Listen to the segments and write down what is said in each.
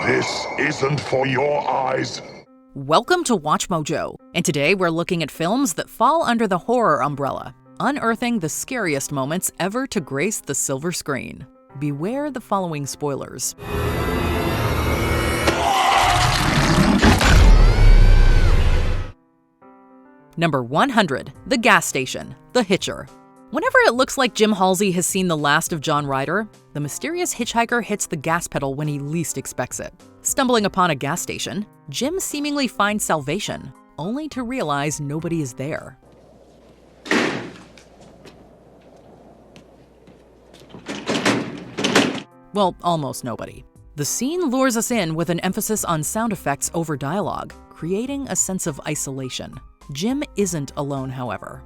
This isn't for your eyes. Welcome to Watch Mojo, and today we're looking at films that fall under the horror umbrella, unearthing the scariest moments ever to grace the silver screen. Beware the following spoilers. Number 100, The Gas Station, The Hitcher. Whenever it looks like Jim Halsey has seen the last of John Ryder, the mysterious hitchhiker hits the gas pedal when he least expects it. Stumbling upon a gas station, Jim seemingly finds salvation, only to realize nobody is there. Well, almost nobody. The scene lures us in with an emphasis on sound effects over dialogue, creating a sense of isolation. Jim isn't alone, however.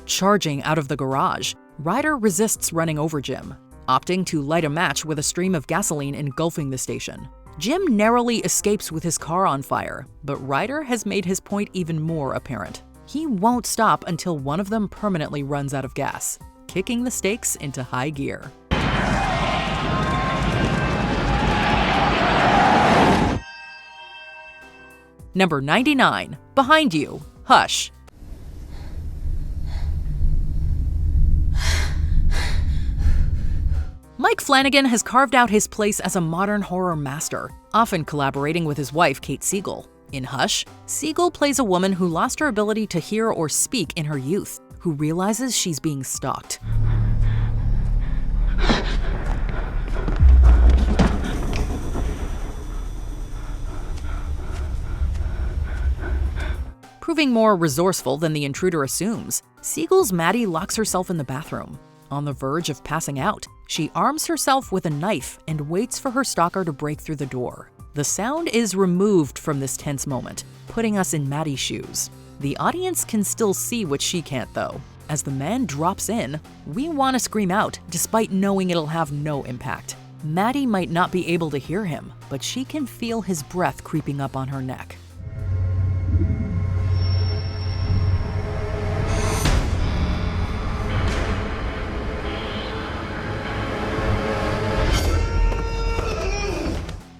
Charging out of the garage, Ryder resists running over Jim, opting to light a match with a stream of gasoline engulfing the station. Jim narrowly escapes with his car on fire, but Ryder has made his point even more apparent. He won't stop until one of them permanently runs out of gas, kicking the stakes into high gear. Number 99, Behind You, Hush. Mike Flanagan has carved out his place as a modern horror master, often collaborating with his wife, Kate Siegel. In Hush, Siegel plays a woman who lost her ability to hear or speak in her youth, who realizes she's being stalked. Proving more resourceful than the intruder assumes, Siegel's Maddie locks herself in the bathroom. On the verge of passing out, she arms herself with a knife and waits for her stalker to break through the door. The sound is removed from this tense moment, putting us in Maddie's shoes. The audience can still see what she can't, though. As the man drops in, we want to scream out, despite knowing it'll have no impact. Maddie might not be able to hear him, but she can feel his breath creeping up on her neck.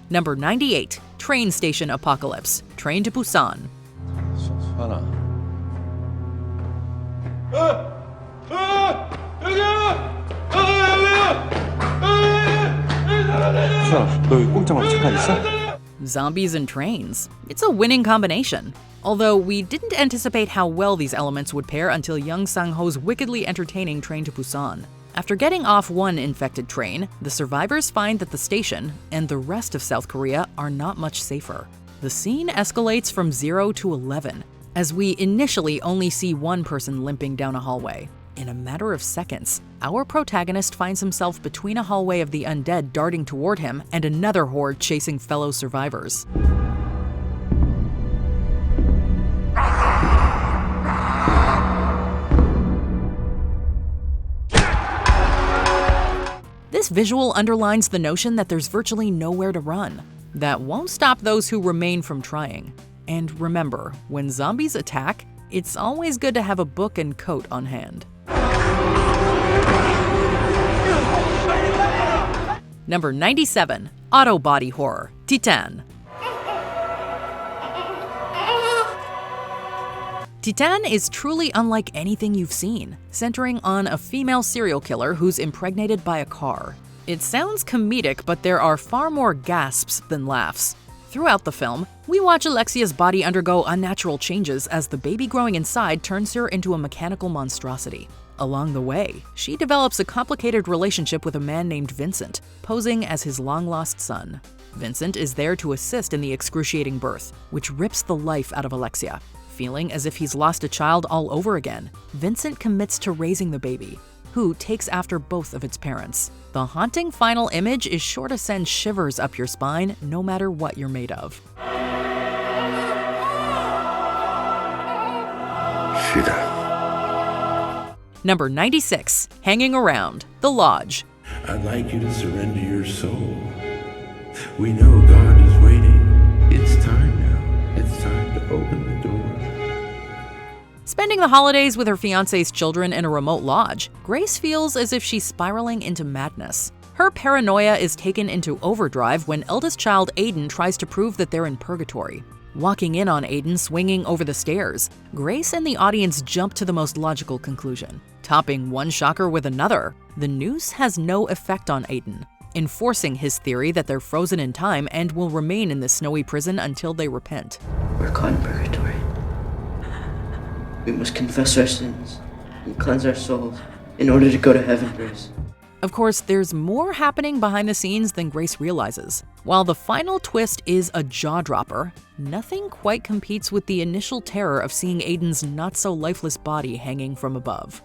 Number 98, Train Station Apocalypse, Train to Busan. Zombies and trains. It's a winning combination. Although we didn't anticipate how well these elements would pair until Young Sang-ho's wickedly entertaining Train to Busan. After getting off one infected train, the survivors find that the station and the rest of South Korea are not much safer. The scene escalates from 0 to 11, as we initially only see one person limping down a hallway. In a matter of seconds, our protagonist finds himself between a hallway of the undead darting toward him and another horde chasing fellow survivors. This visual underlines the notion that there's virtually nowhere to run. That won't stop those who remain from trying. And remember, when zombies attack, it's always good to have a book and coat on hand. Number 97, Auto Body Horror, Titan. Titan is truly unlike anything you've seen, centering on a female serial killer who's impregnated by a car. It sounds comedic, but there are far more gasps than laughs. Throughout the film, we watch Alexia's body undergo unnatural changes as the baby growing inside turns her into a mechanical monstrosity. Along the way, she develops a complicated relationship with a man named Vincent, posing as his long-lost son. Vincent is there to assist in the excruciating birth, which rips the life out of Alexia. Feeling as if he's lost a child all over again, Vincent commits to raising the baby, who takes after both of its parents. The haunting final image is sure to send shivers up your spine, no matter what you're made of. Number 96, Hanging Around, The Lodge. I'd like you to surrender your soul. We know God is waiting. It's time now. It's time to open the door. Spending the holidays with her fiancé's children in a remote lodge, Grace feels as if she's spiraling into madness. Her paranoia is taken into overdrive when eldest child Aiden tries to prove that they're in purgatory. Walking in on Aiden swinging over the stairs, Grace and the audience jump to the most logical conclusion. Topping one shocker with another, the noose has no effect on Aiden, enforcing his theory that they're frozen in time and will remain in the snowy prison until they repent. We're caught in purgatory. We must confess our sins and cleanse our souls in order to go to heaven, Grace. Of course, there's more happening behind the scenes than Grace realizes. While the final twist is a jaw-dropper, nothing quite competes with the initial terror of seeing Aiden's not-so-lifeless body hanging from above.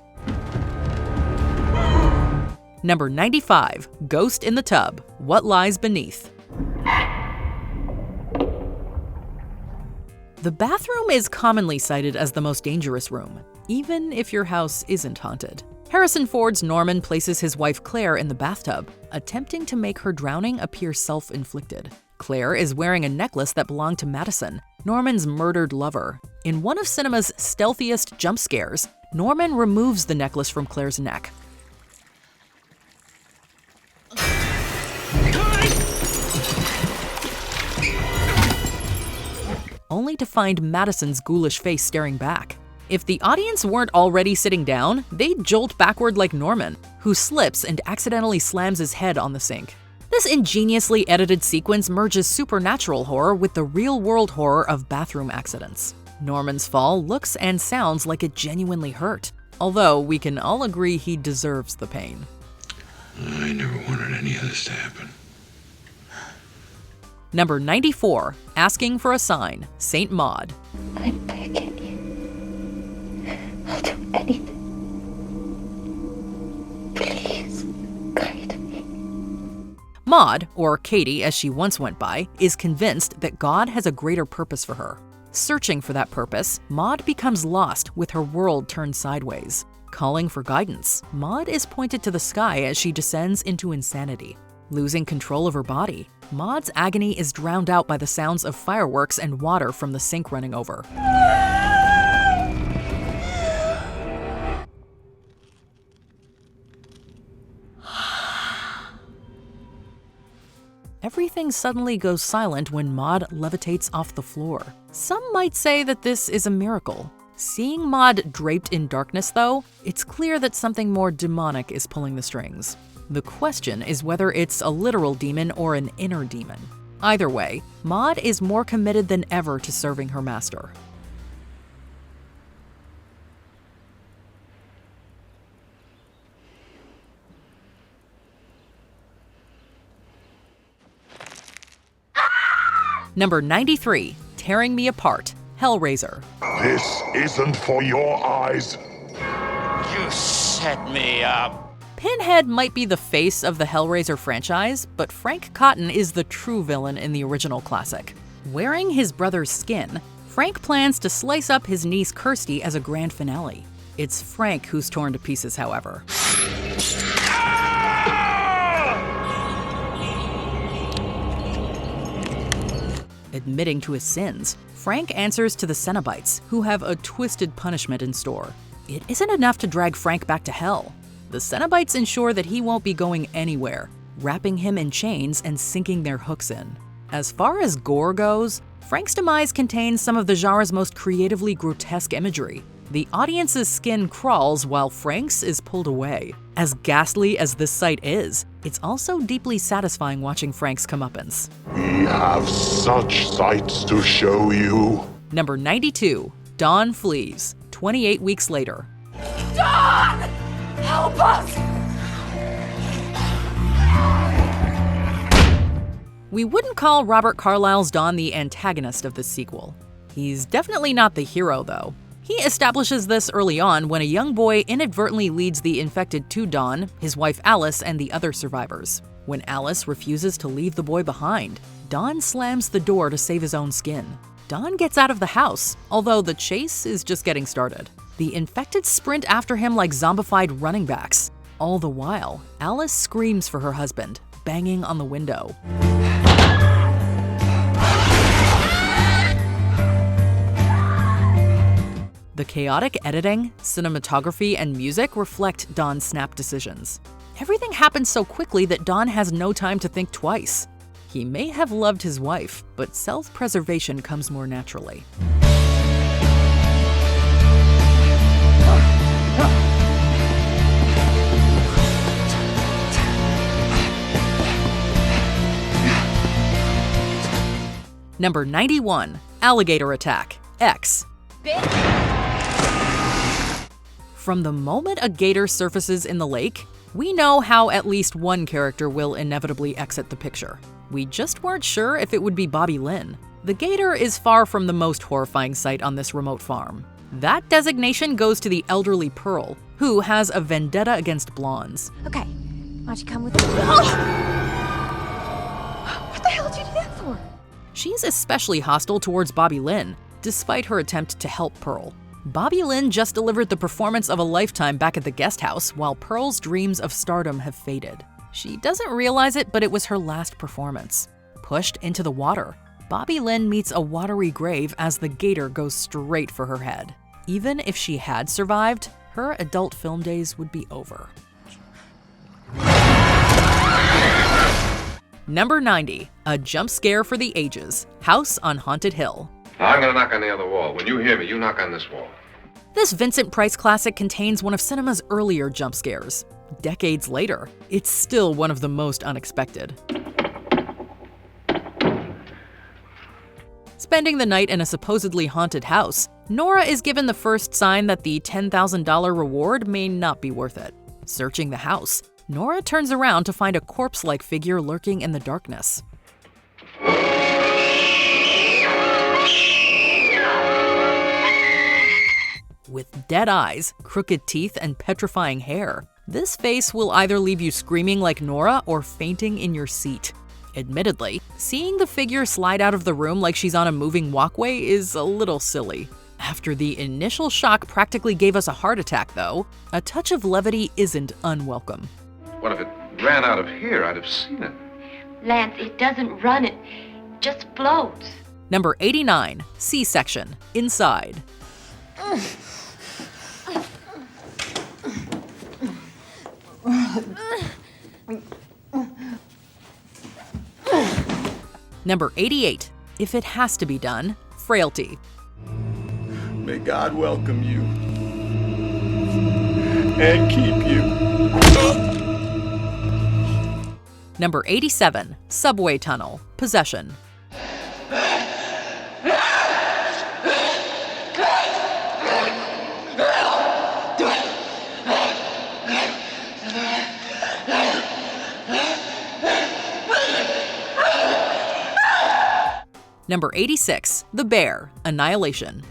Number 95, Ghost in the Tub, What Lies Beneath. The bathroom is commonly cited as the most dangerous room, even if your house isn't haunted. Harrison Ford's Norman places his wife Claire in the bathtub, attempting to make her drowning appear self-inflicted. Claire is wearing a necklace that belonged to Madison, Norman's murdered lover. In one of cinema's stealthiest jump scares, Norman removes the necklace from Claire's neck. Only to find Madison's ghoulish face staring back. If the audience weren't already sitting down, they'd jolt backward like Norman, who slips and accidentally slams his head on the sink. This ingeniously edited sequence merges supernatural horror with the real-world horror of bathroom accidents. Norman's fall looks and sounds like it genuinely hurt, although we can all agree he deserves the pain. I never wanted any of this to happen. Number 94, Asking for a Sign, Saint Maud. I'm begging you. I'll do anything. Please, guide me. Maud, or Katie as she once went by, is convinced that God has a greater purpose for her. Searching for that purpose, Maud becomes lost with her world turned sideways. Calling for guidance, Maud is pointed to the sky as she descends into insanity. Losing control of her body, Maud's agony is drowned out by the sounds of fireworks and water from the sink running over. Everything suddenly goes silent when Maud levitates off the floor. Some might say that this is a miracle. Seeing Maud draped in darkness, though, it's clear that something more demonic is pulling the strings. The question is whether it's a literal demon or an inner demon. Either way, Maud is more committed than ever to serving her master. Number 93, Tearing Me Apart, Hellraiser. This isn't for your eyes. You set me up. Pinhead might be the face of the Hellraiser franchise, but Frank Cotton is the true villain in the original classic. Wearing his brother's skin, Frank plans to slice up his niece Kirsty as a grand finale. It's Frank who's torn to pieces, however. Admitting to his sins, Frank answers to the Cenobites, who have a twisted punishment in store. It isn't enough to drag Frank back to hell. The Cenobites ensure that he won't be going anywhere, wrapping him in chains and sinking their hooks in. As far as gore goes, Frank's demise contains some of the genre's most creatively grotesque imagery. The audience's skin crawls while Frank's is pulled away. As ghastly as this sight is, it's also deeply satisfying watching Frank's comeuppance. We have such sights to show you. Number 92, Dawn Flees, 28 weeks later. Dawn! Help us! We wouldn't call Robert Carlyle's Dawn the antagonist of this sequel. He's definitely not the hero, though. He establishes this early on when a young boy inadvertently leads the infected to Dawn, his wife Alice, and the other survivors. When Alice refuses to leave the boy behind, Dawn slams the door to save his own skin. Dawn gets out of the house, although the chase is just getting started. The infected sprint after him like zombified running backs. All the while, Alice screams for her husband, banging on the window. The chaotic editing, cinematography, and music reflect Don's snap decisions. Everything happens so quickly that Don has no time to think twice. He may have loved his wife, but self-preservation comes more naturally. Number 91, Alligator Attack, X. From the moment a gator surfaces in the lake, we know how at least one character will inevitably exit the picture. We just weren't sure if it would be Bobby Lynn. The gator is far from the most horrifying sight on this remote farm. That designation goes to the elderly Pearl, who has a vendetta against blondes. Okay, why don't you come with me? What the hell did you do that for? She's especially hostile towards Bobby Lynn, despite her attempt to help Pearl. Bobby Lynn just delivered the performance of a lifetime back at the guest house, while Pearl's dreams of stardom have faded. She doesn't realize it, but it was her last performance. Pushed into the water, Bobby Lynn meets a watery grave as the gator goes straight for her head. Even if she had survived, her adult film days would be over. Number 90, a jump scare for the ages, House on Haunted Hill. I'm gonna knock on the other wall. When you hear me, you knock on this wall. This Vincent Price classic contains one of cinema's earlier jump scares. Decades later, it's still one of the most unexpected. Spending the night in a supposedly haunted house, Nora is given the first sign that the $10,000 reward may not be worth it. Searching the house, Nora turns around to find a corpse-like figure lurking in the darkness. With dead eyes, crooked teeth, and petrifying hair, this face will either leave you screaming like Nora or fainting in your seat. Admittedly, seeing the figure slide out of the room like she's on a moving walkway is a little silly. After the initial shock practically gave us a heart attack, though, a touch of levity isn't unwelcome. What if it ran out of here? I'd have seen it. Lance, it doesn't run, it just floats. Number 89, C-section, Inside. Number 88, If It Has to Be Done, Frailty. May God welcome you and keep you. Number 87, Subway Tunnel, Possession. Number 86, The Bear, Annihilation.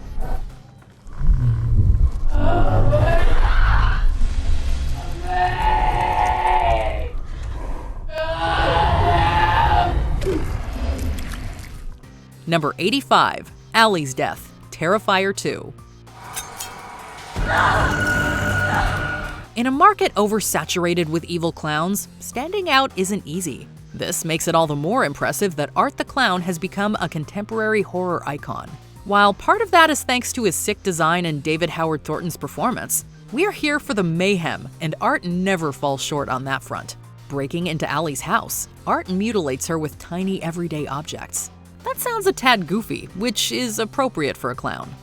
Number 85, Allie's Death, Terrifier 2. In a market oversaturated with evil clowns, standing out isn't easy. This makes it all the more impressive that Art the Clown has become a contemporary horror icon. While part of that is thanks to his sick design and David Howard Thornton's performance, we're here for the mayhem, and Art never falls short on that front. Breaking into Allie's house, Art mutilates her with tiny everyday objects. That sounds a tad goofy, which is appropriate for a clown.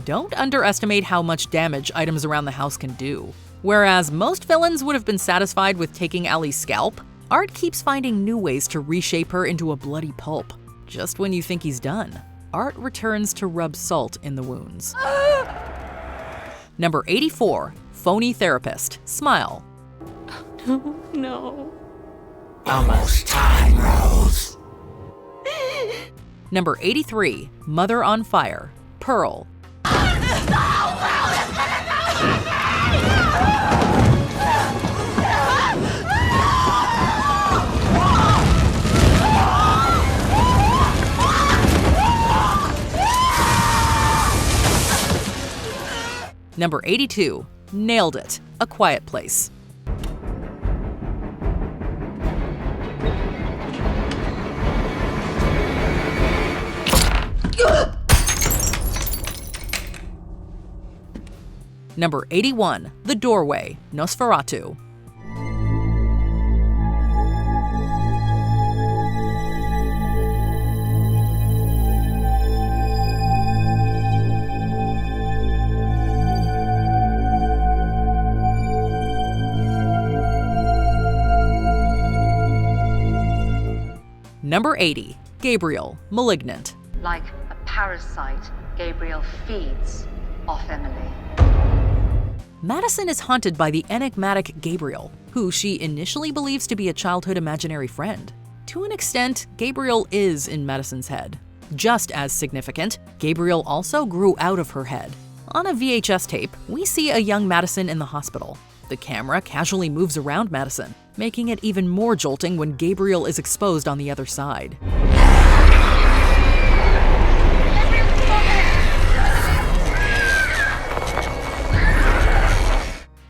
Don't underestimate how much damage items around the house can do. Whereas most villains would have been satisfied with taking Allie's scalp, Art keeps finding new ways to reshape her into a bloody pulp. Just when you think he's done, Art returns to rub salt in the wounds. Number 84, Phony Therapist, Smile. No. Almost time, Rose. Number 83, Mother on Fire, Pearl. Number 82, Nailed It, A Quiet Place. Number 81. The Doorway, Nosferatu. Number 80. Gabriel, Malignant. Like a parasite, Gabriel feeds off Emily. Madison is haunted by the enigmatic Gabriel, who she initially believes to be a childhood imaginary friend. To an extent, Gabriel is in Madison's head. Just as significant, Gabriel also grew out of her head. On a VHS tape, we see a young Madison in the hospital. The camera casually moves around Madison, making it even more jolting when Gabriel is exposed on the other side.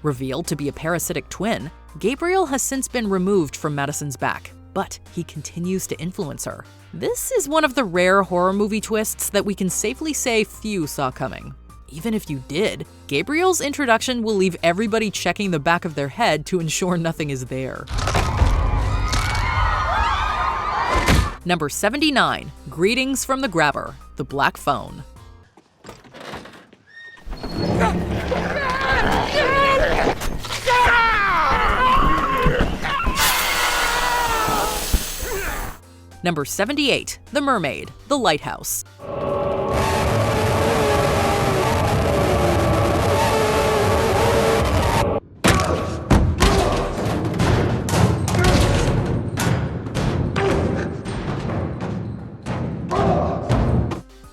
Revealed to be a parasitic twin, Gabriel has since been removed from Madison's back, but he continues to influence her. This is one of the rare horror movie twists that we can safely say few saw coming. Even if you did, Gabriel's introduction will leave everybody checking the back of their head to ensure nothing is there. Number 79. Greetings from the Grabber, the Black Phone. Number 78. The Mermaid, the Lighthouse.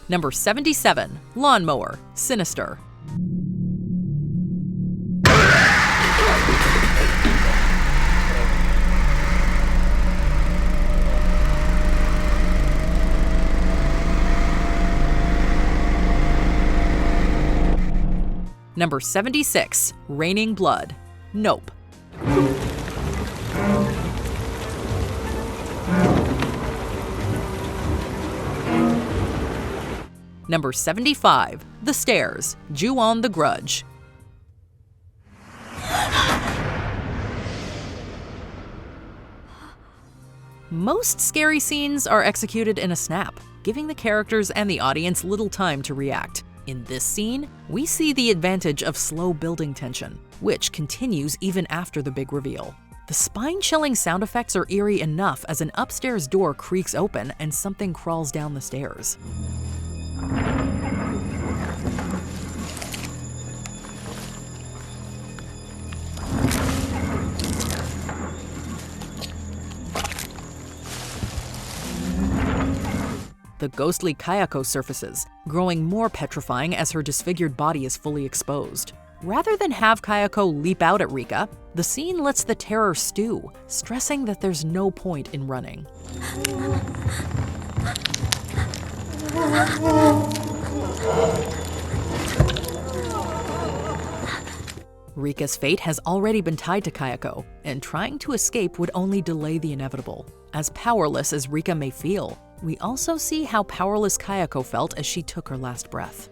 Number 77. Lawnmower, Sinister. Number 76. Raining Blood, Nope. Number 75. The Stairs, Ju-on the Grudge. Most scary scenes are executed in a snap, giving the characters and the audience little time to react. In this scene, we see the advantage of slow building tension, which continues even after the big reveal. The spine-chilling sound effects are eerie enough as an upstairs door creaks open and something crawls down the stairs. The ghostly Kayako surfaces, growing more petrifying as her disfigured body is fully exposed. Rather than have Kayako leap out at Rika, the scene lets the terror stew, stressing that there's no point in running. Rika's fate has already been tied to Kayako, and trying to escape would only delay the inevitable. As powerless as Rika may feel, we also see how powerless Kayako felt as she took her last breath.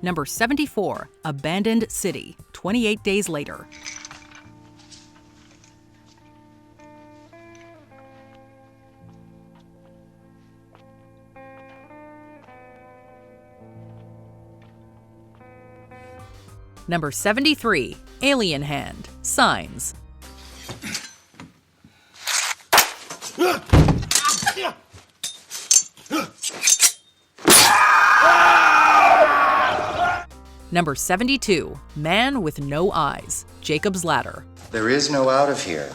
Number 74. Abandoned City, 28 Days Later. Number 73. Alien Hand, Signs. Number 72. Man with No Eyes, Jacob's Ladder. There is no out of here.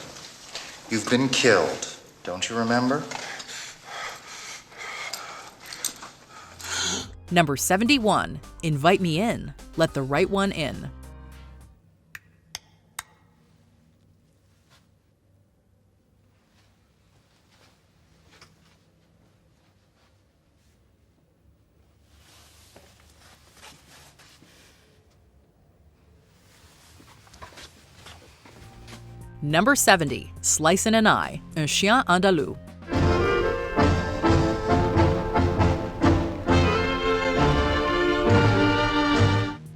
You've been killed. Don't you remember? Number 71. Invite Me In, Let the Right One In. Number 70, Slice in an Eye, Un Chien Andalou.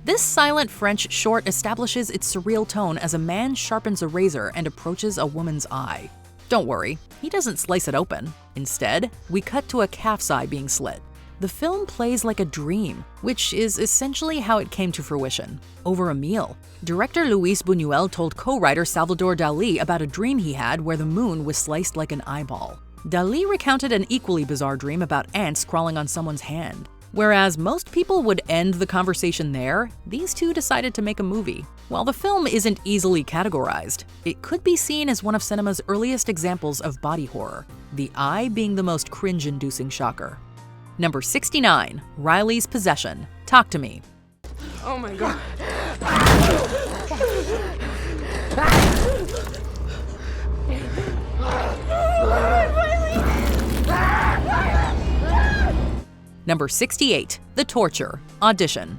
This silent French short establishes its surreal tone as a man sharpens a razor and approaches a woman's eye. Don't worry, he doesn't slice it open. Instead, we cut to a calf's eye being slit. The film plays like a dream, which is essentially how it came to fruition, over a meal. Director Luis Buñuel told co-writer Salvador Dalí about a dream he had where the moon was sliced like an eyeball. Dalí recounted an equally bizarre dream about ants crawling on someone's hand. Whereas most people would end the conversation there, these two decided to make a movie. While the film isn't easily categorized, it could be seen as one of cinema's earliest examples of body horror, the eye being the most cringe-inducing shocker. Number 69, Riley's Possession, Talk to Me. Oh my god. Number 68, The Torture, Audition.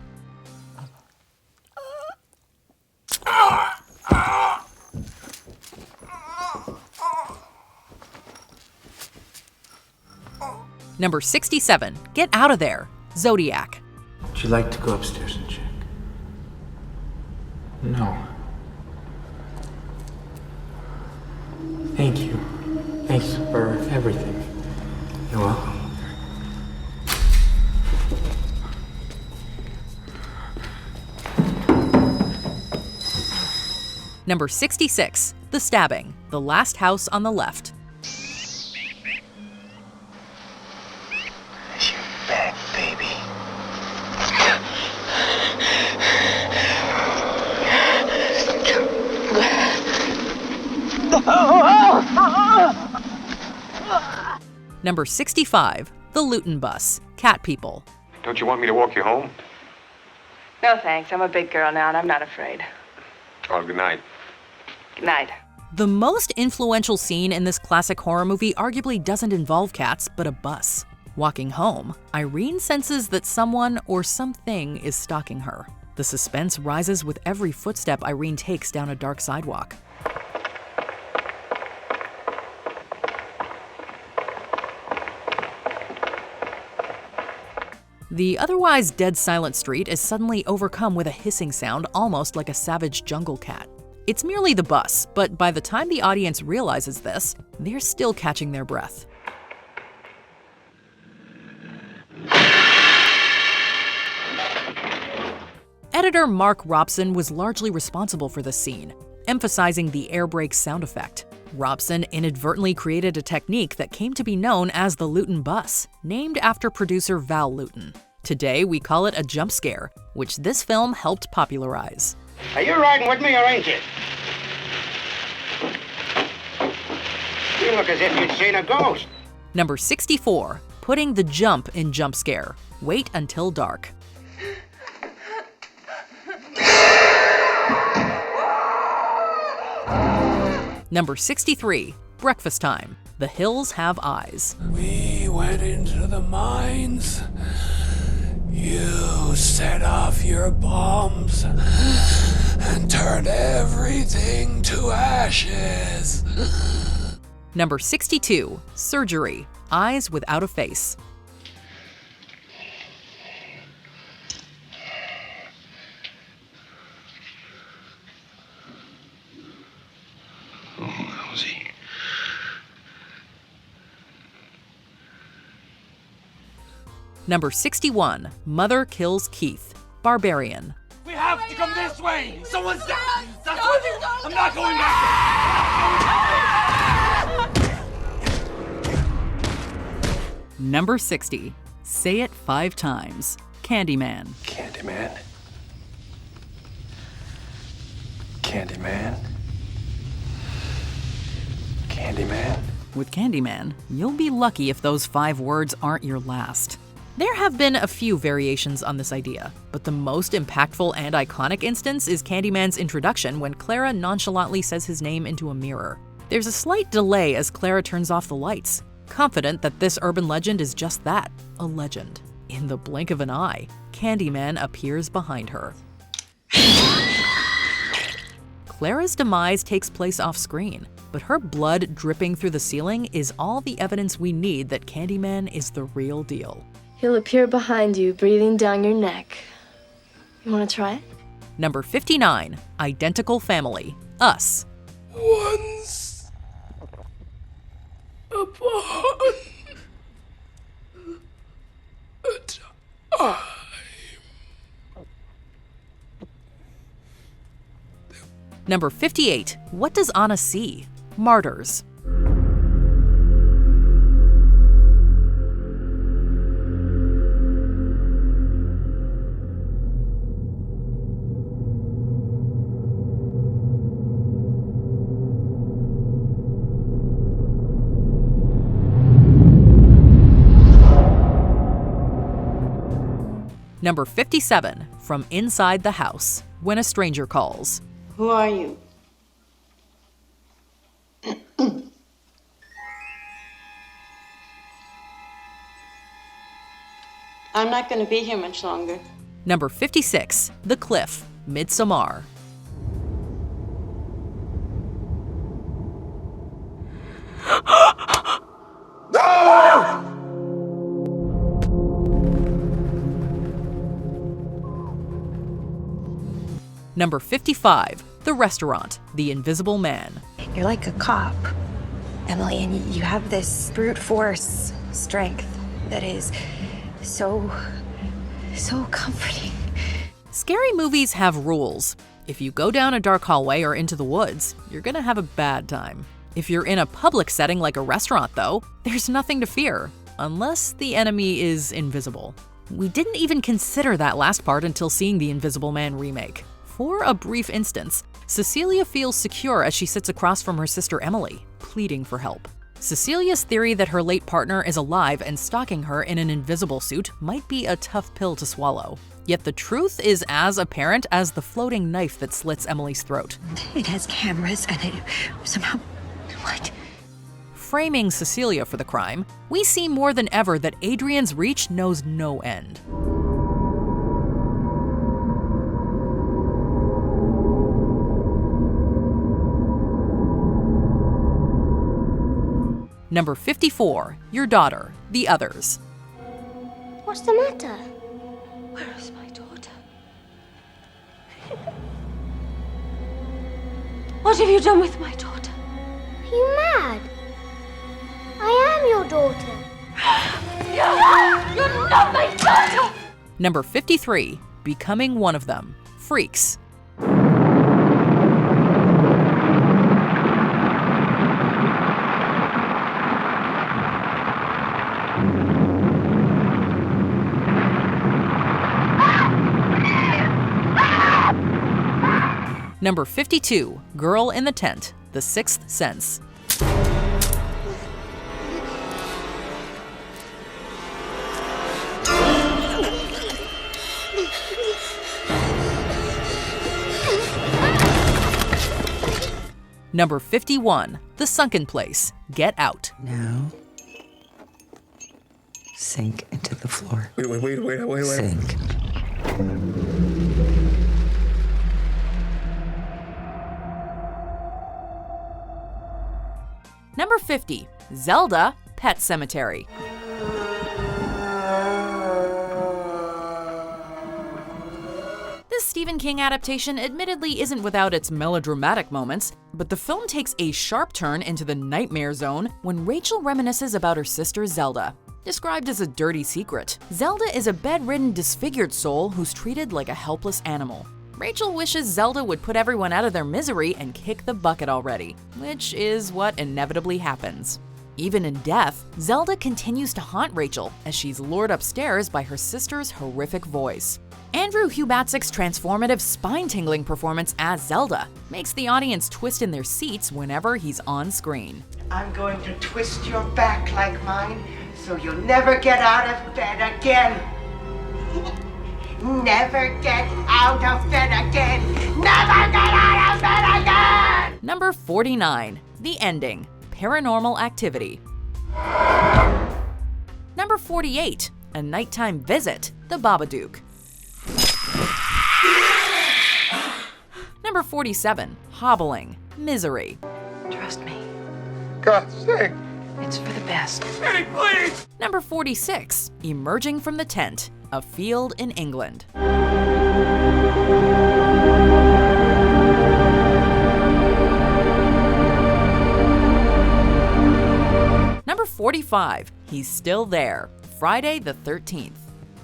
Number 67, Get Out of There, Zodiac. Would you like to go upstairs and check? No. Thank you. Thanks for everything. You're welcome. Number 66, The Stabbing, The Last House on the Left. You bad baby. Number 65, The Luton Bus, Cat People. Don't you want me to walk you home? No thanks, I'm a big girl now and I'm not afraid. Oh, good night. Good night. The most influential scene in this classic horror movie arguably doesn't involve cats, but a bus. Walking home, Irene senses that someone or something is stalking her. The suspense rises with every footstep Irene takes down a dark sidewalk. The otherwise dead silent street is suddenly overcome with a hissing sound almost like a savage jungle cat. It's merely the bus, but by the time the audience realizes this, they're still catching their breath. Editor Mark Robson was largely responsible for this scene, emphasizing the air brake sound effect. Robson inadvertently created a technique that came to be known as the Luton Bus, named after producer Val Luton. Today, we call it a jump scare, which this film helped popularize. Are you riding with me or ain't you? You look as if you'd seen a ghost. Number 64, Putting the Jump in Jump Scare, Wait Until Dark. Number 63, Breakfast Time, The Hills Have Eyes. We went into the mines. You set off your bombs and turned everything to ashes. Number 62, Surgery, Eyes Without a Face. How was he? Number 61, Mother Kills Keith, Barbarian. We have to come this way! Someone's down! I'm not going back! Number 60, Say It 5 Times, Candyman. Candyman. Candyman. Candyman. With Candyman, you'll be lucky if those 5 words aren't your last. There have been a few variations on this idea, but the most impactful and iconic instance is Candyman's introduction when Clara nonchalantly says his name into a mirror. There's a slight delay as Clara turns off the lights, confident that this urban legend is just that, a legend. In the blink of an eye, Candyman appears behind her. Clara's demise takes place off-screen, but her blood dripping through the ceiling is all the evidence we need that Candyman is the real deal. He'll appear behind you, breathing down your neck. You want to try it? Number 59, Identical Family, Us. Once upon a time. Number 58, What Does Anna See? Martyrs. Number 57, From Inside the House, When a Stranger Calls. Who are you? I'm not going to be here much longer. Number 56, The Cliff, Midsommar. Number 55, The Restaurant, The Invisible Man. You're like a cop, Emily, and you have this brute force strength that is so comforting. Scary movies have rules. If you go down a dark hallway or into the woods, you're gonna have a bad time. If you're in a public setting like a restaurant, though, there's nothing to fear, unless the enemy is invisible. We didn't even consider that last part until seeing the Invisible Man remake. For a brief instance, Cecilia feels secure as she sits across from her sister Emily, pleading for help. Cecilia's theory that her late partner is alive and stalking her in an invisible suit might be a tough pill to swallow. Yet the truth is as apparent as the floating knife that slits Emily's throat. It has cameras and it somehow... What? Framing Cecilia for the crime, we see more than ever that Adrian's reach knows no end. Number 54, Your Daughter, The Others. What's the matter? Where is my daughter? What have you done with my daughter? Are you mad? I am your daughter. You're not my daughter! Number 53, Becoming One of Them, Freaks. Number 52, Girl in the Tent, The Sixth Sense. Number 51, The Sunken Place, Get Out. Now, sink into the floor. Wait. Sink. Number 50, Zelda, Pet Cemetery. This Stephen King adaptation admittedly isn't without its melodramatic moments, but the film takes a sharp turn into the nightmare zone when Rachel reminisces about her sister Zelda. Described as a dirty secret, Zelda is a bedridden, disfigured soul who's treated like a helpless animal. Rachel wishes Zelda would put everyone out of their misery and kick the bucket already, which is what inevitably happens. Even in death, Zelda continues to haunt Rachel as she's lured upstairs by her sister's horrific voice. Andrew Hubatsik's transformative, spine-tingling performance as Zelda makes the audience twist in their seats whenever he's on screen. I'm going to twist your back like mine, so you'll never get out of bed again. Never get out of bed again. Never get out of bed again! Number 49, The Ending, Paranormal Activity. Number 48, A Nighttime Visit, The Babadook. Number Number 47, Hobbling, Misery. Trust me. God's sake. It's for the best. Eddie, please! Number 46, Emerging from the Tent, A Field in England. Number 45, He's Still There, Friday the 13th.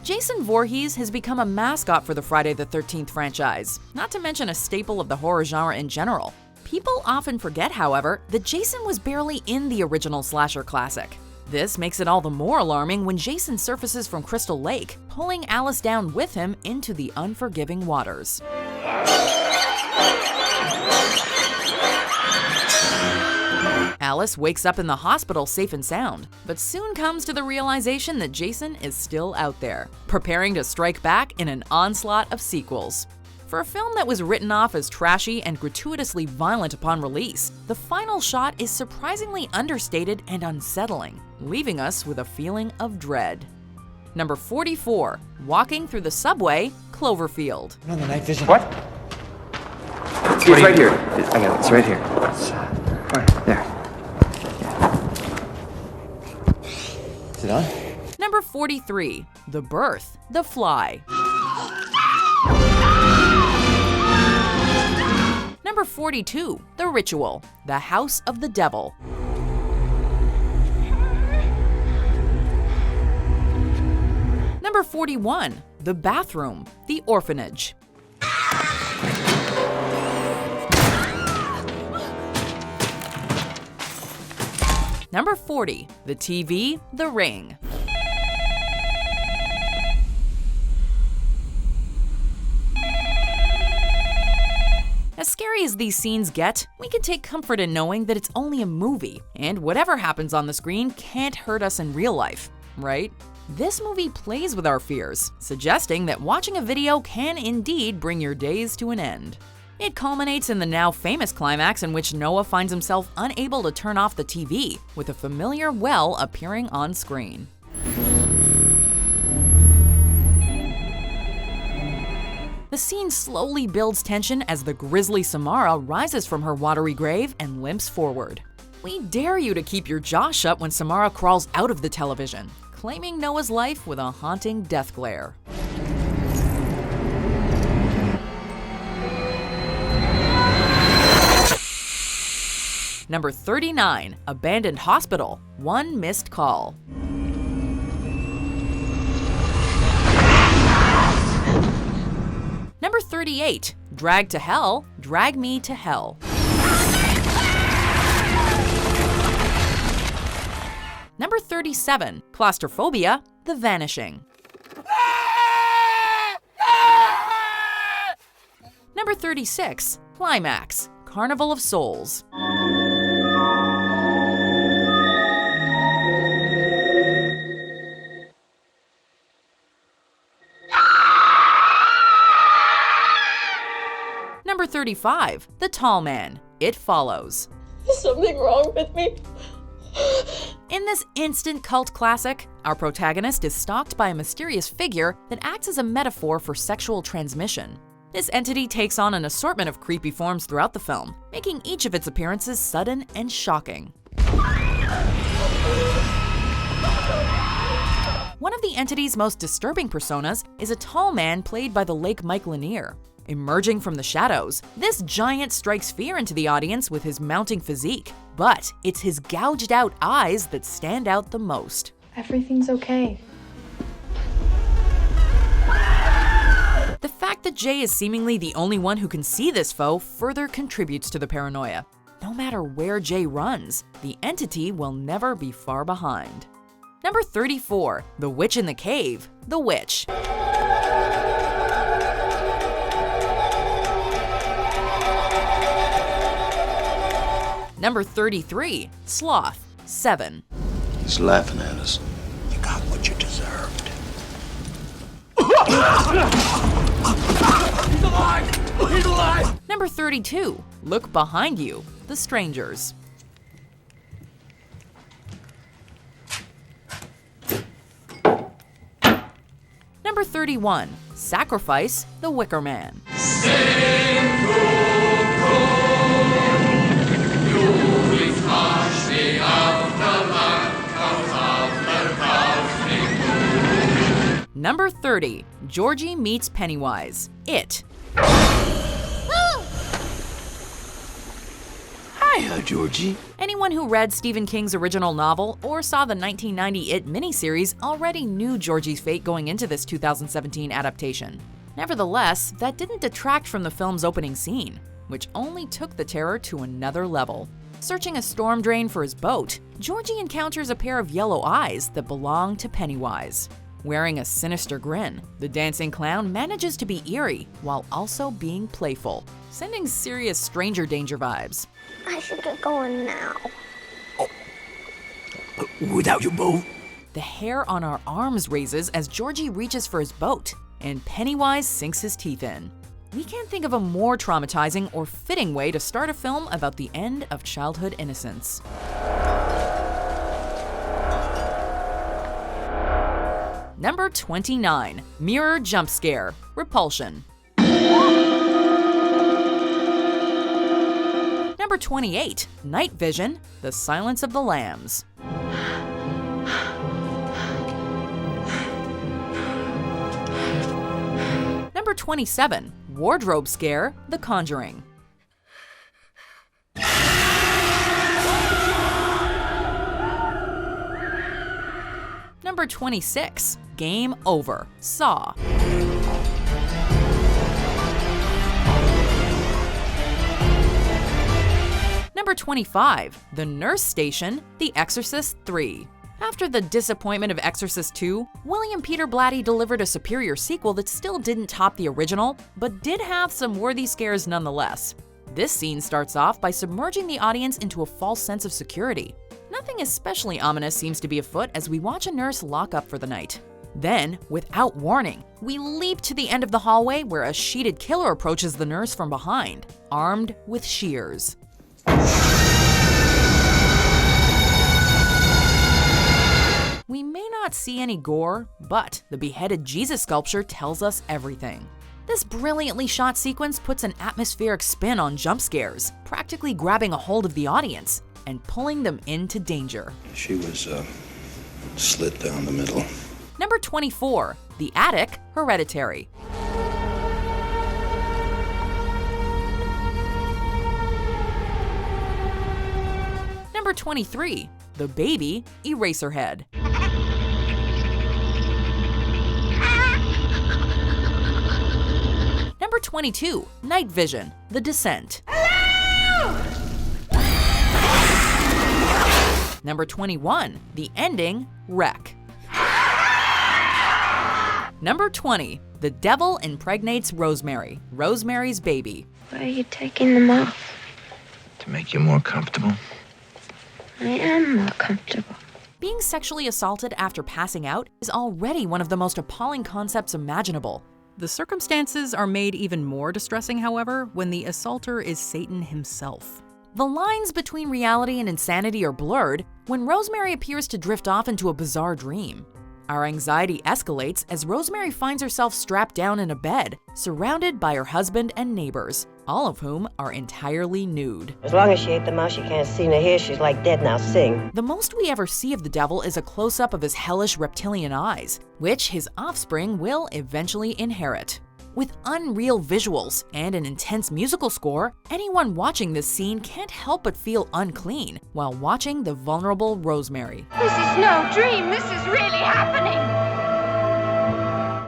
Jason Voorhees has become a mascot for the Friday the 13th franchise, not to mention a staple of the horror genre in general. People often forget, however, that Jason was barely in the original slasher classic. This makes it all the more alarming when Jason surfaces from Crystal Lake, pulling Alice down with him into the unforgiving waters. Alice wakes up in the hospital safe and sound, but soon comes to the realization that Jason is still out there, preparing to strike back in an onslaught of sequels. For a film that was written off as trashy and gratuitously violent upon release, the final shot is surprisingly understated and unsettling, leaving us with a feeling of dread. Number 44, Walking Through the Subway, Cloverfield. On the night vision. What? It's right here. I got it. It's right here. There. Is it on? Number 43, The Birth, The Fly. Number 42, The Ritual, The House of the Devil. Number 41, The Bathroom, The Orphanage. Number 40, The TV, The Ring. As scary as these scenes get, we can take comfort in knowing that it's only a movie, and whatever happens on the screen can't hurt us in real life, right? This movie plays with our fears, suggesting that watching a video can indeed bring your days to an end. It culminates in the now famous climax in which Noah finds himself unable to turn off the TV, with a familiar well appearing on screen. The scene slowly builds tension as the grisly Samara rises from her watery grave and limps forward. We dare you to keep your jaw shut when Samara crawls out of the television, claiming Noah's life with a haunting death glare. Number 39, Abandoned Hospital, One Missed Call. Number 38, Drag to Hell, Drag Me to Hell. Number 37, Claustrophobia, The Vanishing. Number 36, Climax, Carnival of Souls. Number 35, The Tall Man, It Follows. Is something wrong with me? In this instant cult classic, our protagonist is stalked by a mysterious figure that acts as a metaphor for sexual transmission. This entity takes on an assortment of creepy forms throughout the film, making each of its appearances sudden and shocking. One of the entity's most disturbing personas is a tall man played by the late Mike Lanier. Emerging from the shadows, this giant strikes fear into the audience with his mounting physique, but it's his gouged out eyes that stand out the most. Everything's okay. The fact that Jay is seemingly the only one who can see this foe further contributes to the paranoia. No matter where Jay runs, the entity will never be far behind. Number 34, The Witch in the Cave, The Witch. Number 33, Sloth, 7. He's laughing at us. You got what you deserved. He's alive! He's alive! Number 32, Look Behind You, The Strangers. Number 31, Sacrifice, The Wicker Man. Sing Number 30. Georgie meets Pennywise. It. Hiya, Georgie. Anyone who read Stephen King's original novel or saw the 1990 It miniseries already knew Georgie's fate going into this 2017 adaptation. Nevertheless, that didn't detract from the film's opening scene, which only took the terror to another level. Searching a storm drain for his boat, Georgie encounters a pair of yellow eyes that belong to Pennywise. Wearing a sinister grin, the dancing clown manages to be eerie while also being playful, sending serious stranger danger vibes. I should get going now. Without your boat? The hair on our arms raises as Georgie reaches for his boat, and Pennywise sinks his teeth in. We can't think of a more traumatizing or fitting way to start a film about the end of childhood innocence. Number 29. Mirror Jump Scare. Repulsion. Number 28. Night Vision. The Silence of the Lambs. Number 27. Wardrobe Scare. The Conjuring. Number 26. Game Over. Saw. Number 25. The Nurse Station. The Exorcist 3. After the disappointment of Exorcist II, William Peter Blatty delivered a superior sequel that still didn't top the original, but did have some worthy scares nonetheless. This scene starts off by submerging the audience into a false sense of security. Nothing especially ominous seems to be afoot as we watch a nurse lock up for the night. Then, without warning, we leap to the end of the hallway where a sheeted killer approaches the nurse from behind, armed with shears. We may not see any gore, but the beheaded Jesus sculpture tells us everything. This brilliantly shot sequence puts an atmospheric spin on jump scares, practically grabbing a hold of the audience and pulling them into danger. She was slit down the middle. Number 24. The Attic. Hereditary. Number 23. The Baby. Eraserhead. Number 22. Night Vision. The Descent. Number 21. The Ending. Wreck. Number 20. The Devil Impregnates Rosemary. Rosemary's Baby. Why are you taking them off? To make you more comfortable. I am more comfortable. Being sexually assaulted after passing out is already one of the most appalling concepts imaginable. The circumstances are made even more distressing, however, when the assaulter is Satan himself. The lines between reality and insanity are blurred when Rosemary appears to drift off into a bizarre dream. Our anxiety escalates as Rosemary finds herself strapped down in a bed, surrounded by her husband and neighbors, all of whom are entirely nude. As long as she ate the mouse, she can't see nor hear. She's like dead now. Sing. The most we ever see of the devil is a close-up of his hellish reptilian eyes, which his offspring will eventually inherit. With unreal visuals and an intense musical score, anyone watching this scene can't help but feel unclean while watching the vulnerable Rosemary. This is no dream. This is really happening.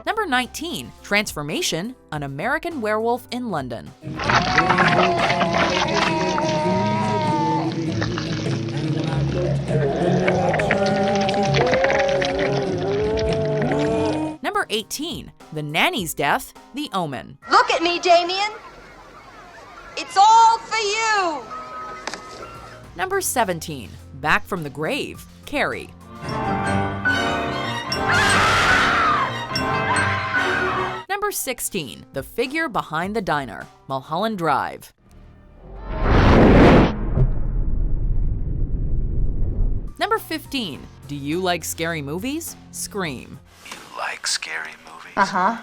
Number 19. Transformation. An American Werewolf in London. Number 18. The Nanny's Death. The Omen. Look at me, Damien. It's all for you. Number 17. Back from the Grave. Carrie. Number 16. The Figure Behind the Diner. Mulholland Drive. Number 15. Do you like scary movies? Scream. You like scary movies? Uh-huh.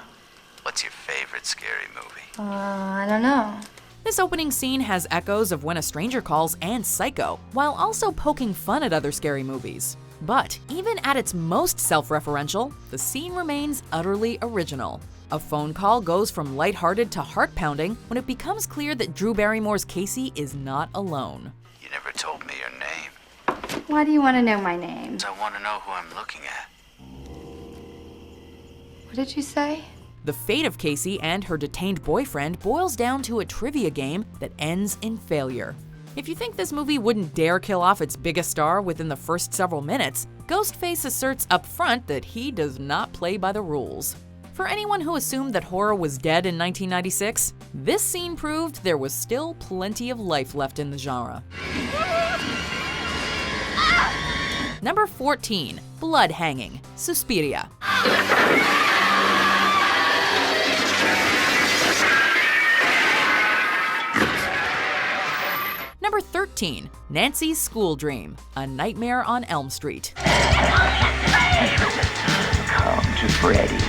What's your favorite scary movie? I don't know. This opening scene has echoes of When a Stranger Calls and Psycho, while also poking fun at other scary movies. But even at its most self-referential, the scene remains utterly original. A phone call goes from lighthearted to heart-pounding when it becomes clear that Drew Barrymore's Casey is not alone. You never told me your name. Why do you want to know my name? I want to know who I'm looking at. What did you say? The fate of Casey and her detained boyfriend boils down to a trivia game that ends in failure. If you think this movie wouldn't dare kill off its biggest star within the first several minutes, Ghostface asserts up front that he does not play by the rules. For anyone who assumed that horror was dead in 1996, this scene proved there was still plenty of life left in the genre. Number 14, Blood Hanging, Suspiria. Number 13, Nancy's School Dream, A Nightmare on Elm Street. Come to Freddy.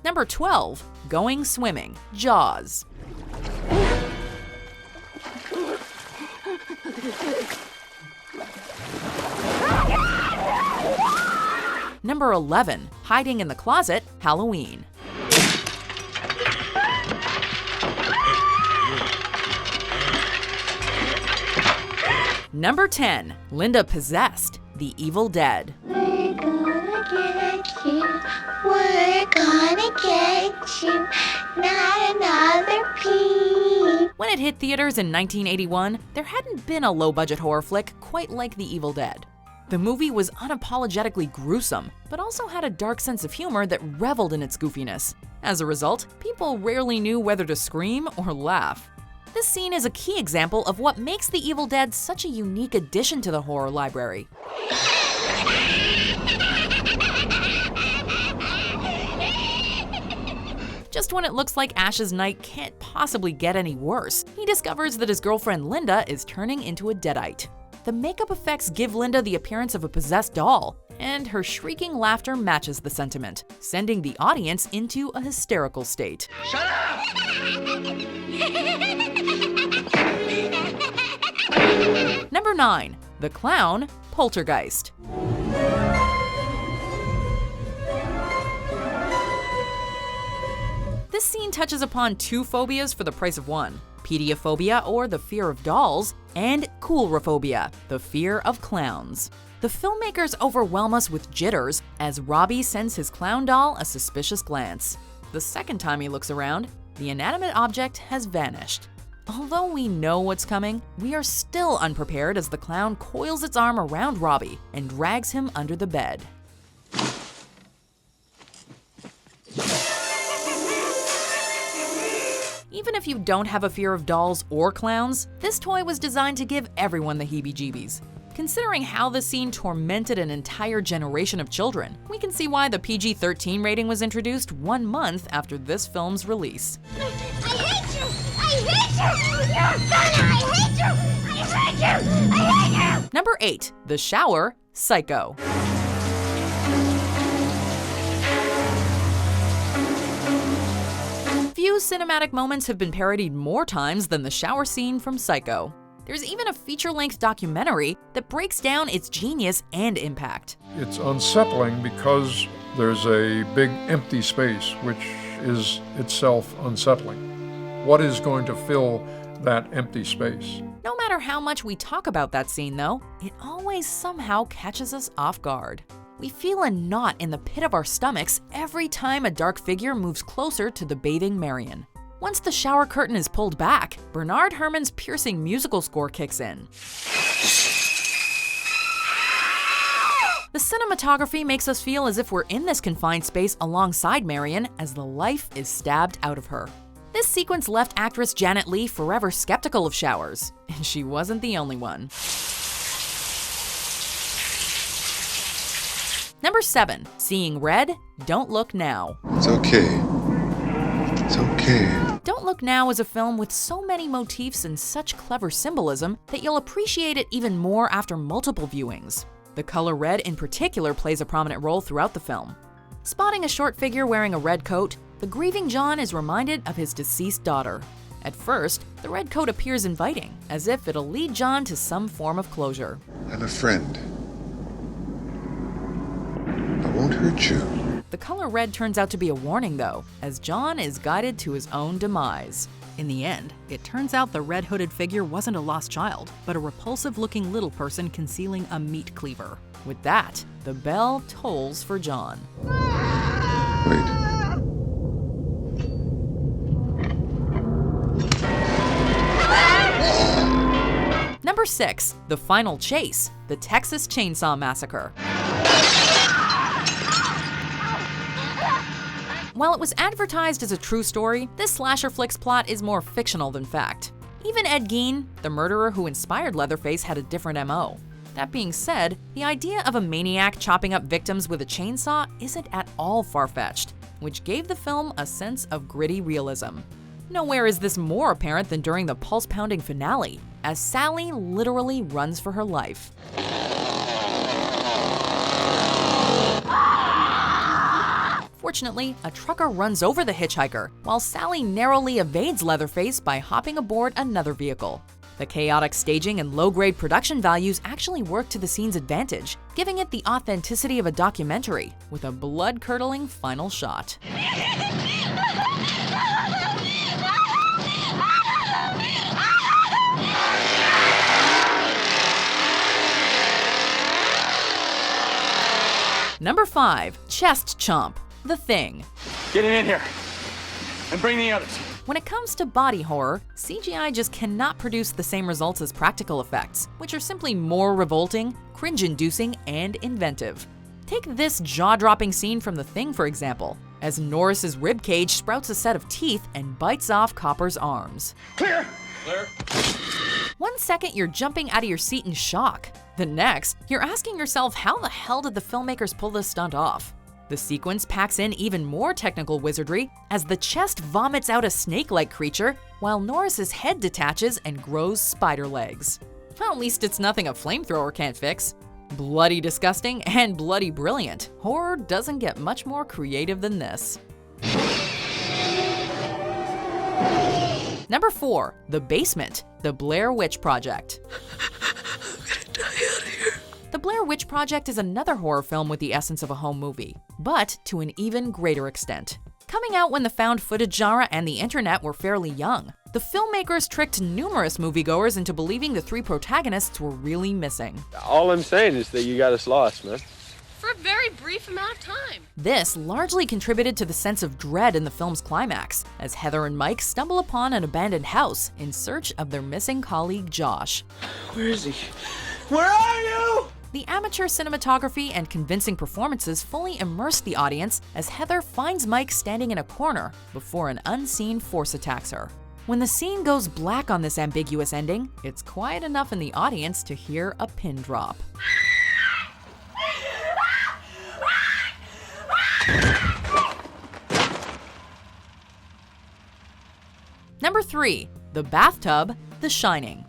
Number 12, Going Swimming, Jaws. Number 11, Hiding in the Closet, Halloween. Number 10, Linda Possessed, The Evil Dead. We're gonna get you, we're gonna get you, not another peep. When it hit theaters in 1981, there hadn't been a low-budget horror flick quite like The Evil Dead. The movie was unapologetically gruesome, but also had a dark sense of humor that reveled in its goofiness. As a result, people rarely knew whether to scream or laugh. This scene is a key example of what makes The Evil Dead such a unique addition to the horror library. Just when it looks like Ash's night can't possibly get any worse, he discovers that his girlfriend Linda is turning into a deadite. The makeup effects give Linda the appearance of a possessed doll, and her shrieking laughter matches the sentiment, sending the audience into a hysterical state. Shut up! Number 9, The Clown, Poltergeist. This scene touches upon two phobias for the price of one: pediophobia, or the fear of dolls, and coulrophobia, the fear of clowns. The filmmakers overwhelm us with jitters as Robbie sends his clown doll a suspicious glance. The second time he looks around, the inanimate object has vanished. Although we know what's coming, we are still unprepared as the clown coils its arm around Robbie and drags him under the bed. Even if you don't have a fear of dolls or clowns, this toy was designed to give everyone the heebie-jeebies. Considering how the scene tormented an entire generation of children, we can see why the PG-13 rating was introduced 1 month after this film's release. I hate you! I hate you! You're gonna! I hate you! I hate you! I hate you! Number 8, The Shower, Psycho. Few cinematic moments have been parodied more times than the shower scene from Psycho. There's even a feature-length documentary that breaks down its genius and impact. It's unsettling because there's a big empty space, which is itself unsettling. What is going to fill that empty space? No matter how much we talk about that scene, though, it always somehow catches us off guard. We feel a knot in the pit of our stomachs every time a dark figure moves closer to the bathing Marion. Once the shower curtain is pulled back, Bernard Herrmann's piercing musical score kicks in. The cinematography makes us feel as if we're in this confined space alongside Marion as the life is stabbed out of her. This sequence left actress Janet Leigh forever skeptical of showers, and she wasn't the only one. Number 7, Seeing Red, Don't Look Now. It's okay. It's okay. Don't Look Now is a film with so many motifs and such clever symbolism that you'll appreciate it even more after multiple viewings. The color red in particular plays a prominent role throughout the film. Spotting a short figure wearing a red coat, the grieving John is reminded of his deceased daughter. At first, the red coat appears inviting, as if it'll lead John to some form of closure. I'm a friend. hurt you. The color red turns out to be a warning, though, as John is guided to his own demise. In the end, it turns out the red hooded figure wasn't a lost child, but a repulsive-looking little person concealing a meat cleaver. With that, the bell tolls for John. Wait. Number 6, The Final Chase, The Texas Chainsaw Massacre. While it was advertised as a true story, this slasher flick's plot is more fictional than fact. Even Ed Gein, the murderer who inspired Leatherface, had a different MO. That being said, the idea of a maniac chopping up victims with a chainsaw isn't at all far-fetched, which gave the film a sense of gritty realism. Nowhere is this more apparent than during the pulse-pounding finale, as Sally literally runs for her life. Fortunately, a trucker runs over the hitchhiker, while Sally narrowly evades Leatherface by hopping aboard another vehicle. The chaotic staging and low-grade production values actually work to the scene's advantage, giving it the authenticity of a documentary, with a blood-curdling final shot. Number 5, Chest Chomp, The Thing. Get him in here and bring the others. When it comes to body horror, CGI just cannot produce the same results as practical effects, which are simply more revolting, cringe-inducing, and inventive. Take this jaw-dropping scene from The Thing, for example, as Norris's ribcage sprouts a set of teeth and bites off Copper's arms. Clear! Clear. 1 second, you're jumping out of your seat in shock. The next, you're asking yourself, how the hell did the filmmakers pull this stunt off? The sequence packs in even more technical wizardry as the chest vomits out a snake-like creature, while Norris's head detaches and grows spider legs. Well, at least it's nothing a flamethrower can't fix. Bloody disgusting and bloody brilliant, horror doesn't get much more creative than this. Number 4, The Basement, The Blair Witch Project. The Blair Witch Project is another horror film with the essence of a home movie, but to an even greater extent. Coming out when the found footage genre and the internet were fairly young, the filmmakers tricked numerous moviegoers into believing the 3 protagonists were really missing. All I'm saying is that you got us lost, man. For a very brief amount of time. This largely contributed to the sense of dread in the film's climax, as Heather and Mike stumble upon an abandoned house in search of their missing colleague Josh. Where is he? Where are you? The amateur cinematography and convincing performances fully immerse the audience as Heather finds Mike standing in a corner before an unseen force attacks her. When the scene goes black on this ambiguous ending, it's quiet enough in the audience to hear a pin drop. Number 3, The Bathtub, The Shining.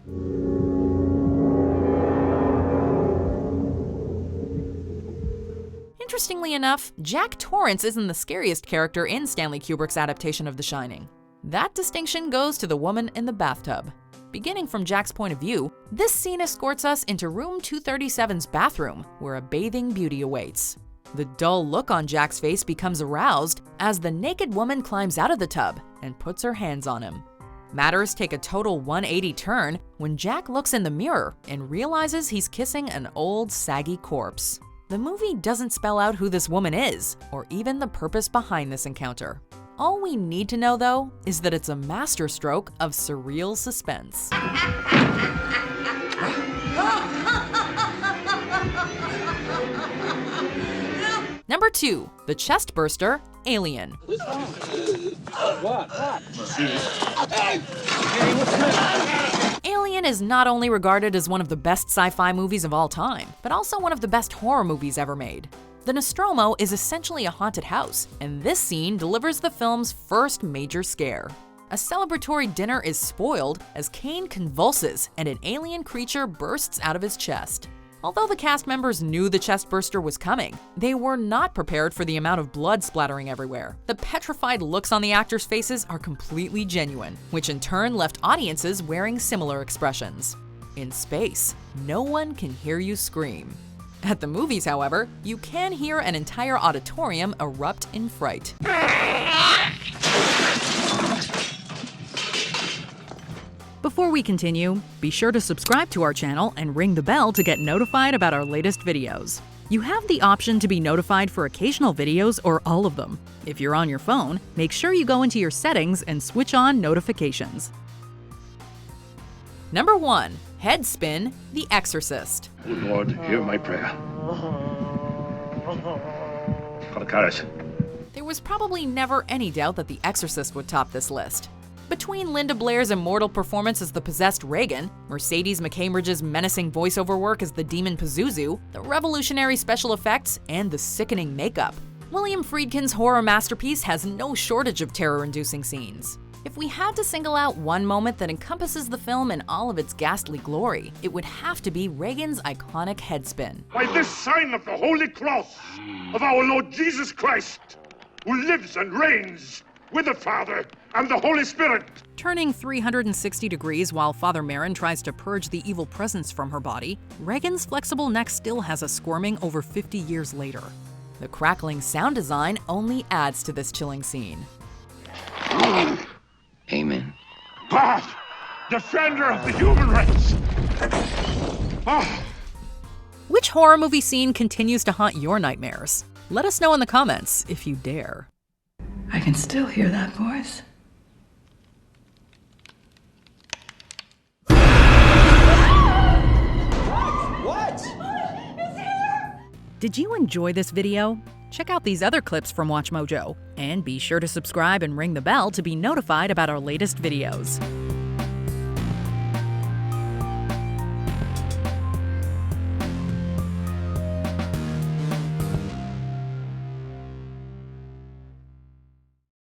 Interestingly enough, Jack Torrance isn't the scariest character in Stanley Kubrick's adaptation of The Shining. That distinction goes to the woman in the bathtub. Beginning from Jack's point of view, this scene escorts us into room 237's bathroom, where a bathing beauty awaits. The dull look on Jack's face becomes aroused as the naked woman climbs out of the tub and puts her hands on him. Matters take a total 180 turn when Jack looks in the mirror and realizes he's kissing an old, saggy corpse. The movie doesn't spell out who this woman is, or even the purpose behind this encounter. All we need to know, though, is that it's a masterstroke of surreal suspense. Number 2, The Chestburster, Alien. Alien is not only regarded as one of the best sci-fi movies of all time, but also one of the best horror movies ever made. The Nostromo is essentially a haunted house, and this scene delivers the film's first major scare. A celebratory dinner is spoiled as Kane convulses and an alien creature bursts out of his chest. Although the cast members knew the chestburster was coming, they were not prepared for the amount of blood splattering everywhere. The petrified looks on the actors' faces are completely genuine, which in turn left audiences wearing similar expressions. In space, no one can hear you scream. At the movies, however, you can hear an entire auditorium erupt in fright. Before we continue, be sure to subscribe to our channel and ring the bell to get notified about our latest videos. You have the option to be notified for occasional videos or all of them. If you're on your phone, make sure you go into your settings and switch on notifications. Number 1. Head Spin, The Exorcist. Oh Lord, hear my prayer. Got a carrot. There was probably never any doubt that The Exorcist would top this list. Between Linda Blair's immortal performance as the possessed Regan, Mercedes McCambridge's menacing voiceover work as the demon Pazuzu, the revolutionary special effects, and the sickening makeup, William Friedkin's horror masterpiece has no shortage of terror-inducing scenes. If we had to single out one moment that encompasses the film in all of its ghastly glory, it would have to be Regan's iconic head spin. By this sign of the Holy Cross of our Lord Jesus Christ, who lives and reigns with the Father and the Holy Spirit. Turning 360 degrees while Father Merrin tries to purge the evil presence from her body, Regan's flexible neck still has us squirming over 50 years later. The crackling sound design only adds to this chilling scene. Amen. God, defender of the human race. Which horror movie scene continues to haunt your nightmares? Let us know in the comments if you dare. I can still hear that voice. What? Did you enjoy this video? Check out these other clips from WatchMojo, and be sure to subscribe and ring the bell to be notified about our latest videos.